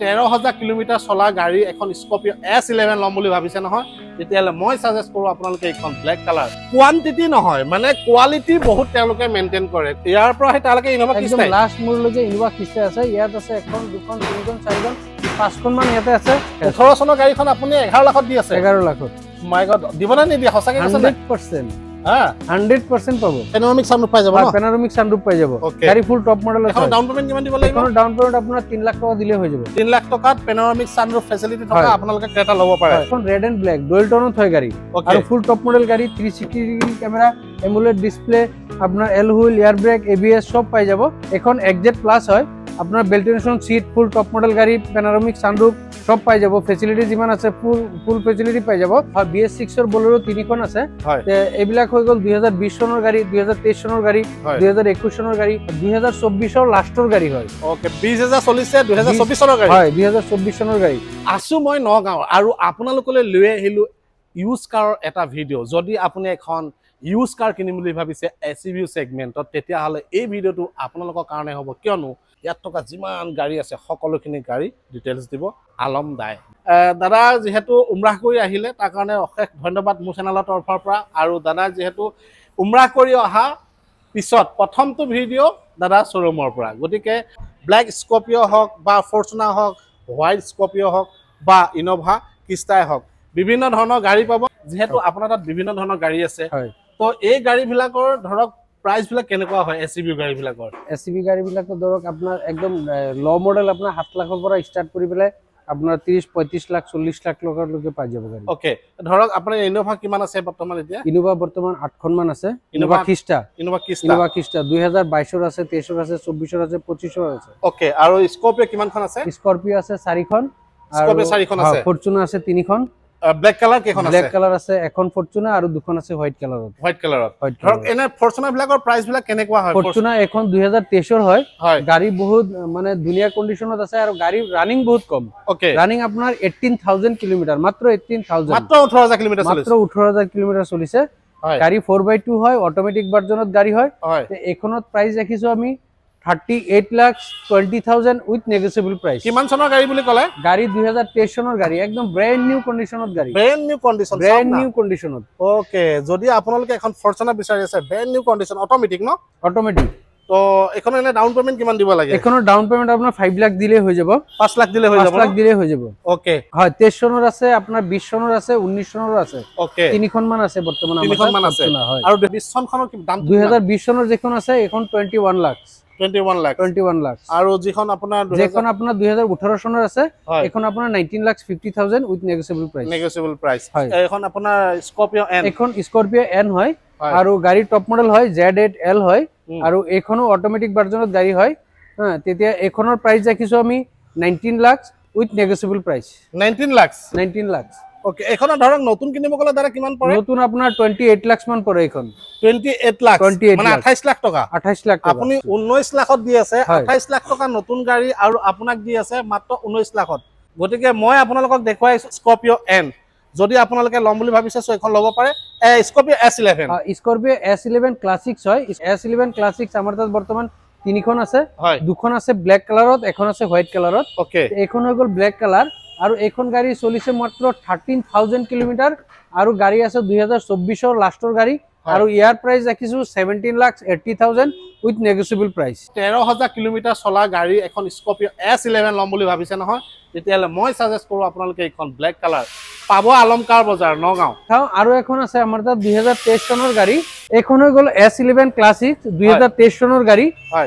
13,000 kilometre চলা গাড়ী এখন স্কৰপিঅ S11 ল'ম বুলি ভাবিছে নহয় তেতিয়ালে মই সাজেষ্ট কৰো আপোনালোকে এখন ব্ল্যাক কালাৰ কোৱান্টিটি নহয় মানে কোৱালিটি বহুত তেওঁলোকে মেইনটেইন কৰে ইয়াৰ পৰা হে তালকে ইনোভা কিস্তা একদম লাষ্ট মূল্য যে ইনোভা কিস্তা আছে ইয়াত আছে এখন দুখন তিনিখন চাৰিখন পাঁচখন মান ইয়াতে আছে 18 চনৰ গাড়ীখন আপুনি 11 লাখত দি আছে 11 লাখত মাই গড দিবনা নিদিয়া হসাকে 100% হ্যাঁ 100% পাবো পেনোরামিক সানরুফ পাই যাব না পেনোরামিক সানরুফ পাই যাব গাড়ি ফুল টপ মডেল আছে এখন ডাউন পেমেন্ট কিমান দিব লাগিব এখন ডাউন পেমেন্ট আপোনাৰ 3 লাখ টাকা দিলে হৈ যাব 3 লাখ টাকাত পেনোৰামিক সানৰুফ ফেসিলিটি থকা আপোনালোকে ক্ৰেটা ল'ব পাৰে এখন ৰেড এন্ড ব্ল্যাক ডুৱেল টোনত হয় গাড়ী আৰু ফুল টপ মডেল গাড়ী 360 ডিগ্ৰী কেমেৰা এমুলেট ডিসপ্লে আপোনাৰ alloy wheel air brake ABS সব পাই যাব এখন এক্সজেট প্লাস হয় আপনার ventilation seat full top model গাড়ি পেনোরামিক সানরুফ সব পাই যাব ফেসিলিটি যিমান আছে ফুল ফেসিলিটি পাই যাব আর BS6 এর বোলেরো তিনিখন আছে এইবিলাক হৈ গল 2020 সনৰ গাড়ি 2023 সনৰ গাড়ি 2021 সনৰ গাড়ি 2024 ৰ লাষ্টৰ গাড়ি হয় ওকে 20000 চলিছে 2024 সনৰ গাড়ি হয় 2024 সনৰ গাড়ি আসু মই নগাঁও আৰু আপোনালোকলৈ লৈ আহিলো ইউজ কাৰৰ এটা ভিডিও যদি আপুনি এখন ইউজ কাৰ কিনিম বুলি ভাবিছে SUV সেগমেন্টত তেতিয়া হলে এই ভিডিওটো আপোনালোকৰ কাৰণে হ'ব কিয়নো ইয়াত থকা যিমান গাড়ী আছে সকলোখিনি গাড়ী ডিটেইলছ দিব আলম দাই দাদা যেহেতু উমৰাহ কৰি আহিলে তাৰ কাৰণে অশেষ ধন্যবাদ মোৰ চেনেলৰ তৰফৰ পৰা আৰু দাদা যেহেতু উমৰাহ কৰি অহা পিছত প্ৰথমটো ভিডিও দাদা শ্বৰুমৰ পৰা গতিকে ব্ল্যাক স্কৰপিঅ হওক বা ফৰ্চুনাৰ হওক হোৱাইট স্কৰপিঅ হওক বা ইনোভা কিস্তাই হওক বিভিন্ন ধৰণৰ গাড়ী পাব যেহেতু আপোনাৰ তাত বিভিন্ন ধৰণৰ গাড়ী আছে তো এই গাড়ীবিলাকৰ ধৰক प्राइस बिला केनेকুৱা হয় SUV গাড়ী বিলাকৰ SUV গাড়ী বিলাকৰ ধৰক আপোনাৰ একদম লো মডেল আপোনাৰ 7 লাখৰ পৰা ষ্টাৰ্ট কৰি পেলাই আপোনাৰ 30 35 লাখ 40 লাখ লৈকে পাই যাব গাড়ী ওকে ধৰক আপোনাৰ ইনোভা কিমান আছে বৰ্তমান এতিয়া ইনোভা বৰ্তমান 8খন মান আছে ইনোভা কিস্তা 2022 ৰ আছে 23 ৰ আছে 24 ৰ আছে 25 ৰ আছে ওকে আৰু স্কৰপিঅ কিমানখন আছে স্কৰপিঅ আছে 4খন স্কৰপিঅ 4খন আছে ফৰ্চুনাৰ আছে 3খন ব্ল্যাক কালাৰ কেখন আছে ব্ল্যাক কালাৰ আছে এখন ফৰ্চুনা আৰু দুখন আছে হোয়াইট কালাৰত ধৰক এনে ফৰ্চুনাৰ বিলাকৰ প্ৰাইস বিলাক কেনেকুৱা হয় ফৰ্চুনা এখন 2023 ৰ হয় গাড়ী বহুত মানে ধুনিয়া কন্ডিশনত আছে আৰু গাড়ী ৰানিং বহুত কম ওকে ৰানিং আপোনাৰ 18000 কিলোমিটাৰ মাত্ৰ 18000 মাত্ৰ 18000 কিলোমিটাৰ চলিছে মাত্ৰ 18000 কিলোমিটাৰ চলিছে গাড়ী 4x2 হয় অটোমেটিক ভাৰ্জনত গাড়ী হয় এখনত প্ৰাইস ৰাখিছো আমি 38,20,000 with negotiable price কিমান চনৰ গাড়ী বুলি কলে গাড়ী 2023 চনৰ গাড়ী একদম ব্ৰ্যান্ড নিউ কন্ডিশনত গাড়ী ব্ৰ্যান্ড নিউ কন্ডিশনত ওকে যদি আপোনালোকে এখন ফৰ্চুনাৰ বিচাৰি আছে ব্র্যান্ড নিউ কন্ডিশন অটোমেটিক ন অটোমেটিক তো এখন এনে ডাউন পেমেন্ট কিমান দিব লাগে এখনৰ ডাউন পেমেন্ট আপোনাৰ 5 লাখ দিলে হৈ যাব 5 লাখ দিলে হৈ যাব 5 লাখ দিলে হৈ যাব ওকে হয় 23 চনৰ আছে আপোনাৰ 20 চনৰ আছে 19 চনৰ আছে ওকে তিনিখন মান আছে বৰ্তমান আমাৰ তিনিখন মান আছে আৰু 20 চনখনৰ দাম 2020 চনৰ যেখন আছে এখন 21 লাখ 21 লাখ আৰু যিখন আপোনাৰ 2018 চনৰ আছে এখন আপোনাৰ 19,50,000 with negotiable price এখন আপোনাৰ স্কৰপিঅ এন এখন স্কৰপিঅ এন হয় আৰু গাড়ী টপ মডেল হয় Z8L হয় আৰু এখনো অটোমেটিক ভাৰ্জনত গাড়ী হয় তেতিয়া এখনৰ প্ৰাইস ৰাখিছো আমি 19 lakh with negotiable price 19 lakh okay এখন ধৰক নতুন কিনিব গলে দাদা কিমান পৰে নতুন আপোনাৰ 28 লাখ মান পৰে এখন 28 লাখ মানে 28 লাখ টকা 28 লাখ আপুনি 19 লাখত দি আছে 28 লাখ টকা নতুন গাড়ী আৰু আপোনাক দি আছে মাত্ৰ 19 লাখত গতিকে মই আপোনালোকক দেখুৱাই স্কৰপিঅ এন যদি আপোনালোকে লম বুলি ভাবিছে সো এখন লব পাৰে Scorpio S11 Scorpio S11 classics হয় S11 ক্লাসিক্স আমাৰ তাত বৰ্তমান তিনিখন আছে দুখন আছে ব্ল্যাক কালাৰত এখন আছে হোয়াইট কালাৰত ওকে এখন হৈ গল ব্ল্যাক কালাৰ আৰু এখন গাড়ী চলিছে মাত্ৰ 13000 কিলোমিটাৰ আৰু গাড়ী আছে 2024 ৰ লাষ্টৰ গাড়ী আৰু ইয়াৰ প্ৰাইস ৰাখিছো 17,80,000 with negotiable price 13,000 কিলোমিটাৰ চলা গাড়ী এখন স্কৰপিঅ S11 লম বুলি ভাবিছে নহয় তেতিয়ালে মই সাজেষ্ট কৰো আপোনালোকে এখন ব্ল্যাক কালাৰ পাব আলমকাৰ বজাৰ নগাঁও আৰু এখন আছে আমাৰ তাত 2023 চনৰ গাড়ী এখন হৈ গল S11 ক্লাসিক্স 2023 চনৰ গাড়ী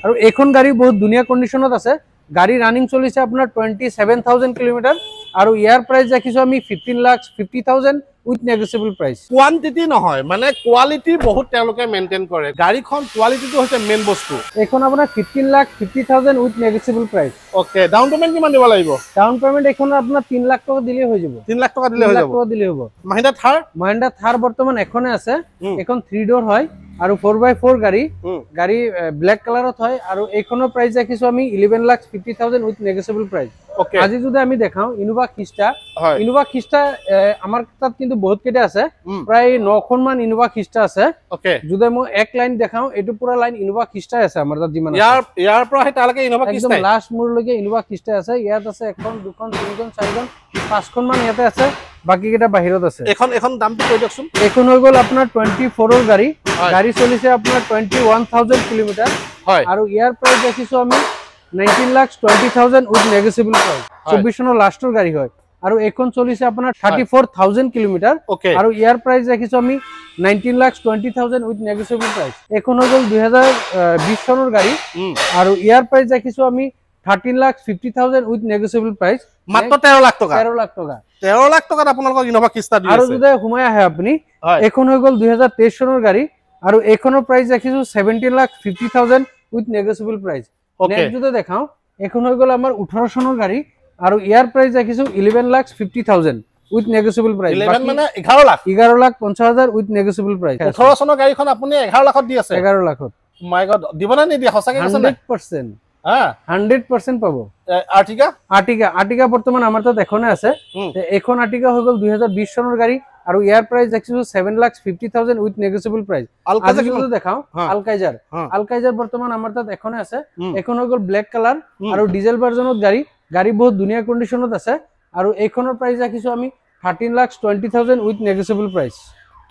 আৰু এখন গাড়ী বহুত ধুনিয়া কন্ডিশনত আছে গাড়ী ৰানিং চলিছে আপোনাৰ 27,000 কিলোমিটাৰ আৰু ইয়াৰ প্ৰাইস ৰাখিছো আমি 15,50,000 with negotiable price কোৱান্টিটি নহয় মানে কোৱালিটি বহুত তেওঁলোকে মেইনটেইন কৰে গাড়ীখন কোৱালিটিটো হৈছে মেইন বস্তু এখন আপোনাৰ 15,50,000 with negotiable price okay down payment কিমান দিব লাগিব ডাউন পেমেন্ট এখন আপোনাৰ 3 লাখ টকা দিলে হৈ যাব 3 লাখ টকা দিলে হৈ যাব দিলে হ'ব মহিন্দ্ৰা থাৰ বৰ্তমান এখনে আছে এখন 3 ডোৰ হয় আৰু 4x4 গাড়ী গাড়ী ব্ল্যাক কালাৰত হয় আৰু এইখনৰ প্ৰাইস ৰাখিছো আমি 11,50,000 উইথ নেগোশিয়েবল প্ৰাইস ওকে আজি যদি আমি দেখাও ইনোভা খিষ্টা আমাৰ তাত কিন্তু বহুত কেইটা আছে প্ৰায় 9খন মান ইনোভা খিষ্টা আছে ওকে যদি মই এক লাইন দেখাও এটো পুৰা লাইন ইনোভা খিষ্টা আছে আমাৰ তাত যিমান ইয়াৰ পৰা হে তালৈকে ইনোভা খিষ্টা একদম লাষ্ট মূৰলৈকে ইনোভা খিষ্টা আছে ইয়াত আছে এখন দুখন তিনিখন চাৰিখন পাঁচখন মান ইয়াতে আছে বাকি কেইটা বাহিৰত আছে এখন দামটো কৈ দিয়কচোন এখন হৈ গল আপোনাৰ 24 ৰ গাড়ী চলিছে আপোনাৰ 21,000 কিলোমিটাৰ হয় আৰু ইয়াৰ প্ৰাইস ৰাখিছো আমি 19,20,000 উইথ নেগোশিয়েবল প্ৰাইস 24 নৰ লাষ্টৰ গাড়ী হয় আৰু এখন চলিছে আপোনাৰ 34,000 কিলোমিটাৰ আৰু ইয়াৰ প্ৰাইস ৰাখিছো আমি 19,20,000 উইথ নেগোশিয়েবল প্ৰাইস এখন হৈ গল 2020 চনৰ গাড়ী আৰু ইয়াৰ প্ৰাইস ৰাখিছো আমি 13,50,000 উইথ নেগোশিয়েবল প্ৰাইস মাত্ৰ 13 লাখ টকা 13 লাখ টকা 13 লাখ টকাত আপোনালোকক ইনোভা খিষ্টা দি আছে আৰু যদি ঘুমাই আহে আপুনি এখন হৈ গল 2023 চনৰ গাড়ী আৰু এখনৰ প্ৰাইস ৰাখিছো 17,50,000 উইথ নেগোশিয়েবল প্ৰাইস নেক্সট যদি দেখাও এখন হৈ গল আমাৰ 18 চনৰ গাড়ী আৰু ইয়াৰ প্ৰাইস ৰাখিছো 11,50,000 উইথ নেগোশিয়েবল প্ৰাইস 11 মানে 11,50,000 উইথ নেগোশিয়েবল প্ৰাইস 18 চনৰ গাড়ীখন আপুনি 11 লাখত দি আছে 11 লাখত মাই গড দিবনা নিদিয়া সঁচাকে কৈছে 100% হা 100% পাব আৰ্টিকা বৰ্তমান আমাৰ তাত এখনে আছে এখন আৰ্টিকা হৈ গল 2020 চনৰ গাড়ী আৰু ইয়াৰ প্ৰাইস ৰাখিছো 7,50,000 উইথ নেগোশিয়েবল প্ৰাইস আজি যদি দেখাও আলকাইজাৰ বৰ্তমান আমাৰ তাত এখনে আছে এখন হৈ গল ব্ল্যাক কালাৰ আৰু ডিজেল ভাৰ্জনত গাড়ী বহুত ধুনীয়া কন্ডিশনত আছে আৰু এইখনৰ প্ৰাইস ৰাখিছো আমি 13,20,000 উইথ নেগোশিয়েবল প্ৰাইস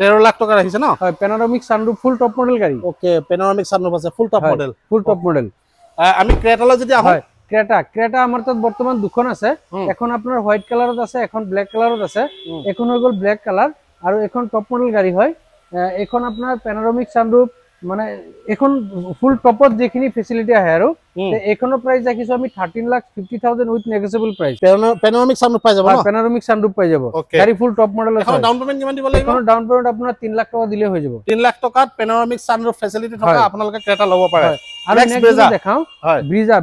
13 লাখ টকা ৰাখিছে ন হয় পেনোৰামিক সানৰুফ ফুল টপ মডেল গাড়ী ওকে পেনোৰামিক সানৰুফ আছে ফুল টপ মডেল আমি ক্ৰেটালৈ যদি আহো ক্ৰেটা আমাৰ তাত বৰ্তমান দুখন আছে এখন আপোনাৰ হোৱাইট কালাৰত আছে এখন ব্ল্যাক কালাৰত আছে এখন হৈ গল ব্ল্যাক কালাৰ আৰু এখন টপ মডেল গাড়ী হয় এখন আপোনাৰ পেনোৰামিক সানৰুফ মানে এখন ফুল টপত যেখিনি ফেসিলিটি আহে আৰু এখনৰ প্ৰাইস ৰাখিছো আমি 13,50,000 উইথ নেগোশিয়েবল প্ৰাইস পেনোৰামিক সানৰুফ পাই যাব ন পেনোৰামিক সানৰুফ পাই যাব গাড়ী ফুল টপ মডেল আছে এখন ডাউন পেমেন্ট কিমান দিব লাগিব এখন ডাউন পেমেন্ট আপোনাৰ 3 লাখ টকা দিলে হৈ যাব 3 লাখ টকাত পেনোৰামিক সানৰুফ ফেসিলিটি থকা আপোনালোকে ক্ৰেটা ল'ব পাৰে আৰু নেক্সট দেখাও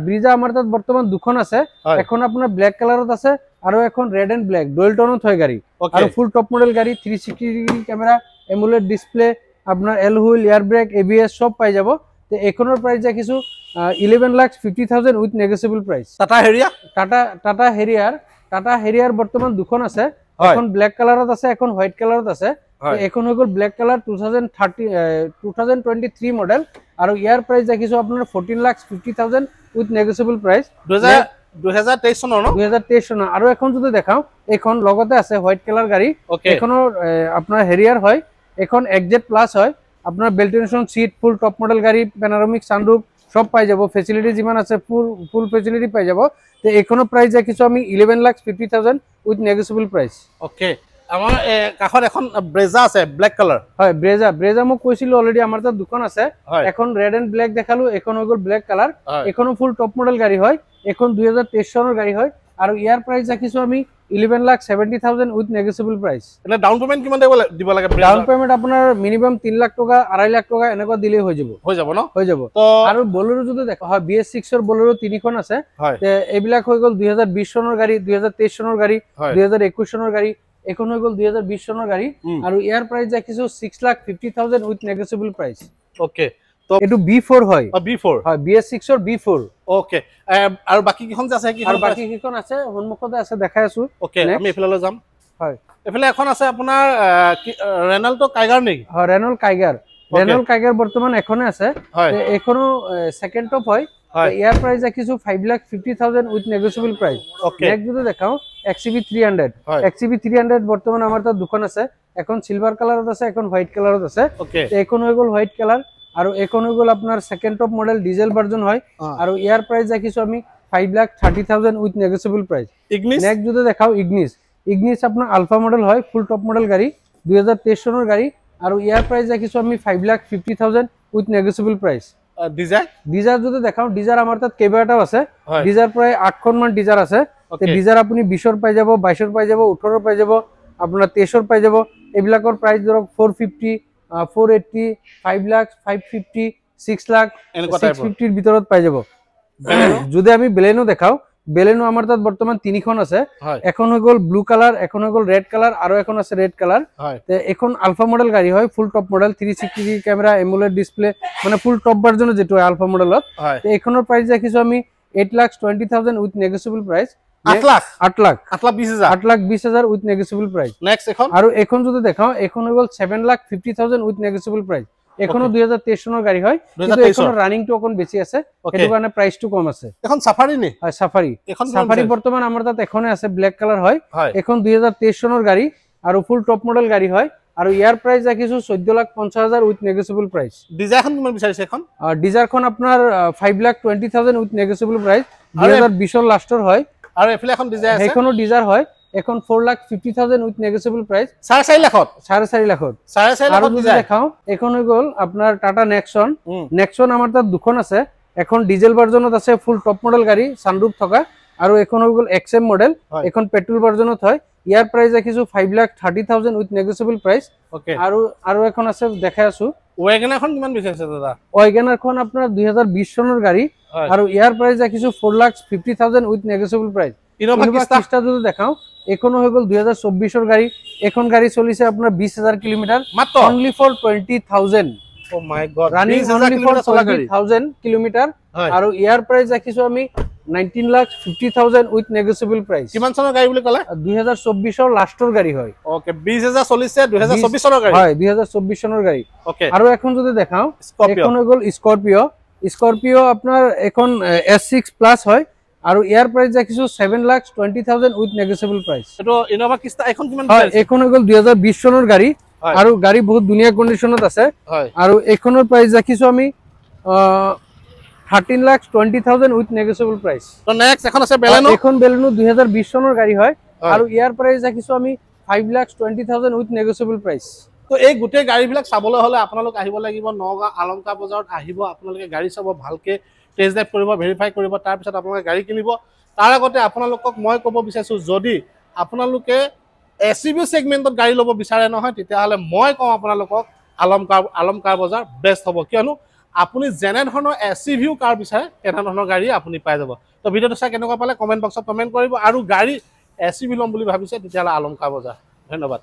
ব্ৰিজা আমাৰ তাত বৰ্তমান দুখন আছে এখন আপোনাৰ ব্ল্যাক কালাৰত আছে আৰু এখন ৰেড এণ্ড ব্ল্যাক ডুৱেল টোনত হয় গাড়ী আৰু ফুল টপ মডেল গাড়ী 360 ডিগ্ৰী কেমেৰা এমোলেড ডিসপ্লে আপনাৰ alloy wheel air brake ABS সব পাই যাব তো এখনৰ প্ৰাইস ৰাখিছো 11,50,000 উইথ নেগোশিয়েবল প্ৰাইস টাটা হেৰিয়াৰ বৰ্তমান দুখন আছে এখন ব্ল্যাক কালাৰত আছে এখন হোৱাইট কালাৰত আছে এখন হৈ গল ব্ল্যাক কালাৰ 2023 মডেল আৰু ইয়াৰ প্ৰাইস ৰাখিছো আপোনাৰ 14,50,000 উইথ নেগোশিয়েবল প্ৰাইস 2023 চনৰ ন 2023 চনৰ আৰু এখন যদি দেখাও এখন লগতে আছে হোৱাইট কালাৰ গাড়ী এখনৰ আপোনাৰ হেৰিয়াৰ হয় এখন এক্সজেট প্লাস হয় আপনার বেল্টেনশন সিট ফুল টপ মডেল গাড়ি পেনোরামিক সানরুফ সব পাই যাব ফেসিলিটি যিমান আছে ফুল ফেসিলিটি পাই যাব তো এখনো প্রাইস রাখিছো আমি 11,50,000 উইথ নেগোশিয়েবল প্রাইস ওকে আমাৰ কাখত এখন ব্ৰেজা আছে ব্ল্যাক কালাৰ হয় ব্ৰেজা মই কৈছিলো অলৰেডি আমাৰ তাত দুখন আছে এখন ৰেড এণ্ড ব্ল্যাক দেখালো এখন হৈ গল ব্ল্যাক কালাৰ এখনো ফুল টপ মডেল গাড়ী হয় এখন 2023 চনৰ গাড়ী হয় আৰু ইয়াৰ প্ৰাইস ৰাখিছো আমি 11,70,000 উইথ নেগোশিয়েবল প্ৰাইস এনে ডাউন পেমেন্ট কিমান দিব লাগে ডাউন পেমেন্ট আপোনাৰ মিনিমাম 3 লাখ টকা 2.5 লাখ টকা এনেকুৱা দিলে হৈ যাব ন আৰু বলেৰো যদি দেখা হয় BS6 ৰ বলেৰো তিনিখন আছে তে এইবিলাক হৈ গল 2020 চনৰ গাড়ী 2023 চনৰ গাড়ী 2021 চনৰ গাড়ী এখন হৈ গল 2020 চনৰ গাড়ী আৰু ইয়াৰ প্ৰাইস ৰাখিছো 6,50,000 উইথ নেগোশিয়েবল প্ৰাইস ওকে তো এটো B4 হয় B4 হয় BS6 ৰ B4 ওকে আৰু বাকি কিখন আছে কি আৰু বাকি কিখন আছে হন্মুখতে আছে দেখাই আছো ওকে আমি এফালে যাম হয় এফালে এখন আছে আপোনাৰ ৰেনাল্টো কাইগাৰ নেকি হয় ৰেনল্ট কাইগাৰ বৰ্তমান এখনে আছে এখনো সেকেন্ড টপ হয় ইয়াৰ প্ৰাইস ৰাখিছো 5,50,000 উইথ নেগোশিয়েবল প্ৰাইস নেক্সট যদি দেখাও XCV300 বৰ্তমান আমাৰ তাত দুখন আছে এখন সিলভাৰ কালাৰত আছে এখন হোৱাইট কালাৰত আছে এখন হৈ গল হোৱাইট কালাৰ আৰু এখন হৈ গল আপোনাৰ second top model diesel version হয় আৰু ইয়াৰ প্ৰাইস ৰাখিছো আমি 5,30,000 উইথ নেগোশিয়েবল প্ৰাইস নেক্সট যদি দেখাও ইগনিস আপোনাৰ আলফা মডেল হয় ফুল টপ মডেল গাড়ী 2023 চনৰ গাড়ী আৰু ইয়াৰ প্ৰাইস ৰাখিছো আমি 5,50,000 উইথ নেগোশিয়েবল প্ৰাইস ডিজাৰ যদি দেখাও ডিজাৰ আমাৰ তাত কেইবাটাও আছে ডিজাৰ প্ৰায় 8খন মান ডিজাৰ আছে তে ডিজাৰ আপুনি 20ৰ পাই যাব 22ৰ পাই যাব 18ৰ পাই যাব আপোনাৰ 23ৰ পাই যাব এইবিলাকৰ প্ৰাইস ধৰক 450 480 5 লাখ 550 6 লাখ 650 ৰ ভিতৰত পাই যাব যদি আমি বেলেনো দেখাও বেলেনো আমাৰ তাত বৰ্তমান 3খন আছে হয় এখন হৈ গ'ল ব্লু কালাৰ এখন হৈ গ'ল ৰেড কালাৰ আৰু এখন আছে ৰেড কালাৰ হয় তে এখন আলফা মডেল গাড়ী হয় ফুল top model 360 camera AMOLED display মানে ফুল টপ ভাৰ্জনৰ যেটো আলফা মডেলত হয় তে এখনৰ প্ৰাইস ৰাখিছো আমি 8,20,000 with negotiable price 8 lakh 8,20,000 8,20,000 with negotiable price next এখন আৰু এখন যদি দেখাও এখন হৈ গ'ল 7,50,000 উইথ নেগোশিয়েবল প্ৰাইস এখনো 2023 চনৰ গাড়ী হয় কিন্তু এখনৰ ৰানিংটো অকন বেছি আছে এটো কাৰণে প্ৰাইসটো কম আছে এখন সাফাৰি নে হয় সাফাৰি এখন সাফাৰি বৰ্তমান আমাৰ তাত এখনে আছে ব্ল্যাক কালাৰ হয় এখন 2023 চনৰ গাড়ী আৰু ফুল টপ মডেল গাড়ী হয় আৰু ইয়াৰ প্ৰাইস ৰাখিছো 14,50,000 উইথ নেগোশিয়েবল প্ৰাইস ডিজাইৰখন কিমান বিচাৰিছে এখন ডিজাৰখন আপোনাৰ 5,20,000 উইথ নেগোশিয়েবল প্ৰাইস 2020 ৰ লাষ্টৰ হয় আৰু এফালে এখন ডিজাইৰ আছে এখনো ডিজাৰ হয় এখন 4,50,000 উইথ নেগোশিয়েবল প্ৰাইস 4.5 লাখত 4.5 লাখত 4.5 আৰু লাখত যদি ডিজাইৰ দেখাও এখন হৈ গ'ল আপোনাৰ টাটা নেক্সন আমাৰ তাত দুখন আছে এখন ডিজেল ভাৰ্জনত আছে ফুল টপ মডেল গাড়ী সানৰুফ থকা আৰু এখন হৈ গ'ল এক্সএম মডেল এখন পেট্ৰল ভাৰ্জনত হয় ইয়াৰ প্ৰাইস ৰাখিছো 5,30,000 উইথ নেগোশিয়েবল প্ৰাইস ওকে আৰু এখন আছে দেখাই আছো ওয়েগনাৰখন কিমান বিচাৰিছে দাদা ওয়েগনাৰখন আপোনাৰ 2020 চনৰ গাড়ী আৰু ইয়াৰ প্ৰাইস ৰাখিছো 4,50,000 with negotiable price Innova Crysta যদি দেখাও এখনো হৈ গ'ল 2024 ৰ গাড়ী এখন গাড়ী চলিছে আপোনাৰ 20,000 কিলোমিটাৰ মাত্ৰ only for 20,000 oh my god running only for 20,000 kilometre আৰু ইয়াৰ প্ৰাইস ৰাখিছো আমি 19,50,000 উইথ নেগোশিয়েবল প্ৰাইস কিমান চনৰ গাড়ী বুলি ক'লা 2024 ৰ লাষ্টৰ গাড়ী হয় ওকে 20,000 চলিছে 2024 চনৰ গাড়ী হয় 2024 চনৰ গাড়ী ওকে আৰু এখন যদি দেখাও এখন হৈ গ'ল স্কৰপিও আপোনাৰ এখন S6 প্লাস হয় আৰু ইয়াৰ প্ৰাইস ৰাখিছো 7,20,000 উইথ নেগোশিয়েবল প্ৰাইস এটো ইনোভা ক্ৰিষ্টা এখন কিমান হয় এখন হৈ গ'ল 2020 চনৰ গাড়ী আৰু গাড়ী বহুত ধুনীয়া কন্ডিশনত আছে হয় আৰু এখনৰ প্ৰাইস ৰাখিছো আমি 13,20,000 উইথ নেগোশিয়েবল প্ৰাইস তো নেক্সট এখন আছে বেলেনো এখন বেলেনো 2020 চনৰ গাড়ী হয় আৰু ইয়াৰ প্ৰাইস ৰাখিছো আমি 5,20,000 উইথ নেগোশিয়েবল প্ৰাইস তো এই গোটেই গাড়ীবিলাক চাবলৈ হলে আপোনালোক আহিব লাগিব নগাঁও আলংকা বজাৰত আহিব আপোনালোকে গাড়ী চাব ভালকে টেষ্ট ড্ৰাইভ কৰিব ভেৰিফাই কৰিব তাৰ পিছত আপোনালোকে গাড়ী কিনিব তাৰ আগতে আপোনালোকক মই ক'ব বিচাৰিছো যদি আপোনালোকে এসইউভি সেগমেন্টত গাড়ী ল'ব বিচাৰে নহয় তেতিয়াহলে মই কওঁ আপোনালোকক আলমকাৰ বজাৰ বেষ্ট হ'ব কিয়নো আপুনি যেনে ধৰণৰ এসইউভি কাৰ বিচাৰে তেনে ধৰণৰ গাড়ী আপুনি পাই যাব তো ভিডিওটো চাই কেনেকুৱা পালে কমেন্ট বক্সত কমেন্ট কৰিব আৰু গাড়ী এসইউভি ল'ম বুলি ভাবিছে তেতিয়াহলে আলমকাৰ বজাৰ ধন্যবাদ